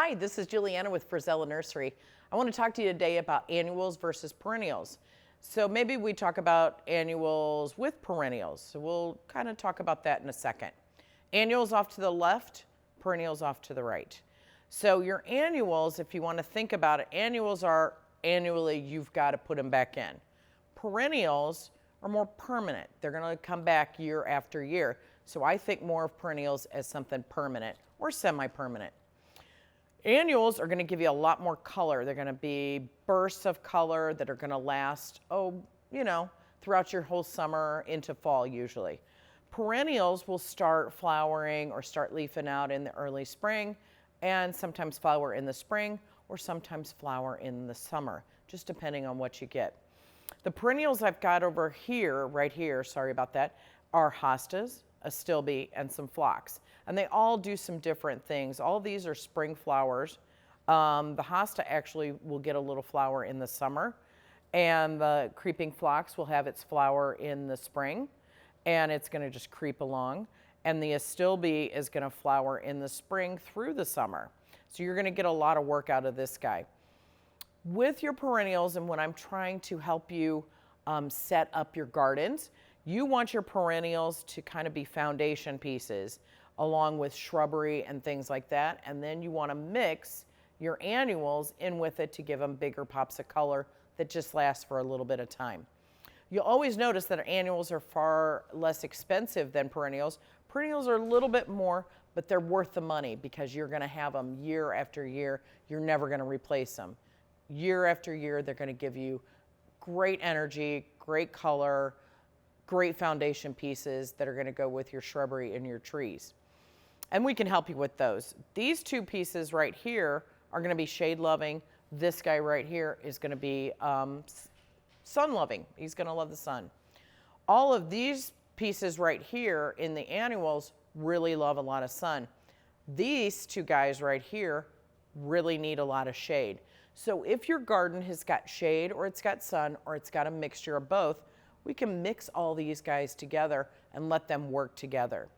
Hi, this is Juliana with Frisella Nursery. I want to talk to you today about annuals versus perennials. So maybe we talk about annuals with perennials. So we'll kind of talk about that in a second. Annuals off to the left, perennials off to the right. So your annuals, if you want to think about it, annuals are annually you've got to put them back in. Perennials are more permanent. They're going to come back year after year. So I think more of perennials as something permanent or semi-permanent. Annuals are going to give you a lot more color. They're going to be bursts of color that are going to last, throughout your whole summer into fall usually. Perennials will start flowering or start leafing out in the early spring and sometimes flower in the spring or sometimes flower in the summer, just depending on what you get. The perennials I've got over here, right here, sorry about that, are hostas, astilbe, and some phlox. And they all do some different things. All these are spring flowers. The hosta actually will get a little flower in the summer, and the creeping phlox will have its flower in the spring, and it's going to just creep along. And the astilbe is going to flower in the spring through the summer. So you're going to get a lot of work out of this guy. With your perennials, and when I'm trying to help you set up your gardens, you want your perennials to kind of be foundation pieces along with shrubbery and things like that. And then you want to mix your annuals in with it to give them bigger pops of color that just last for a little bit of time. You'll always notice that annuals are far less expensive than perennials. Perennials are a little bit more, but they're worth the money because you're going to have them year after year. You're never going to replace them. Year after year, they're going to give you great energy, great color, great foundation pieces that are going to go with your shrubbery and your trees. And we can help you with those. These two pieces right here are going to be shade loving. This guy right here is going to be sun loving. He's going to love the sun. All of these pieces right here in the annuals really love a lot of sun. These two guys right here really need a lot of shade. So if your garden has got shade or it's got sun or it's got a mixture of both, we can mix all these guys together and let them work together.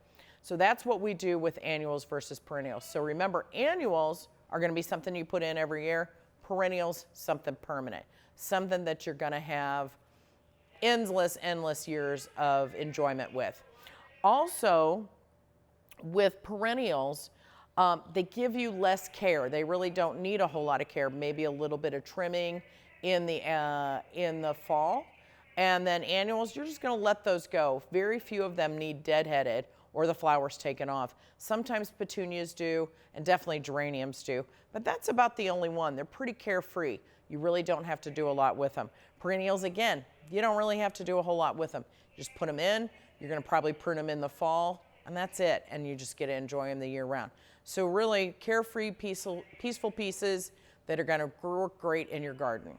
So that's what we do with annuals versus perennials. So remember, annuals are going to be something you put in every year. Perennials, something permanent, something that you're going to have endless years of enjoyment with. Also, with perennials, they give you less care. They really don't need a whole lot of care, maybe a little bit of trimming in the fall. And then annuals, you're just going to let those go. Very few of them need deadheaded or the flowers taken off. Sometimes petunias do, and definitely geraniums do, but that's about the only one. They're pretty carefree. You really don't have to do a lot with them. Perennials, again, you don't really have to do a whole lot with them. You just put them in. You're going to probably prune them in the fall, and that's it, and you just get to enjoy them the year round. So really carefree, peaceful pieces that are going to work great in your garden.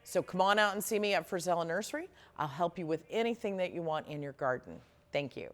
So come on out and see me at Frisella Nursery. I'll help you with anything that you want in your garden. Thank you.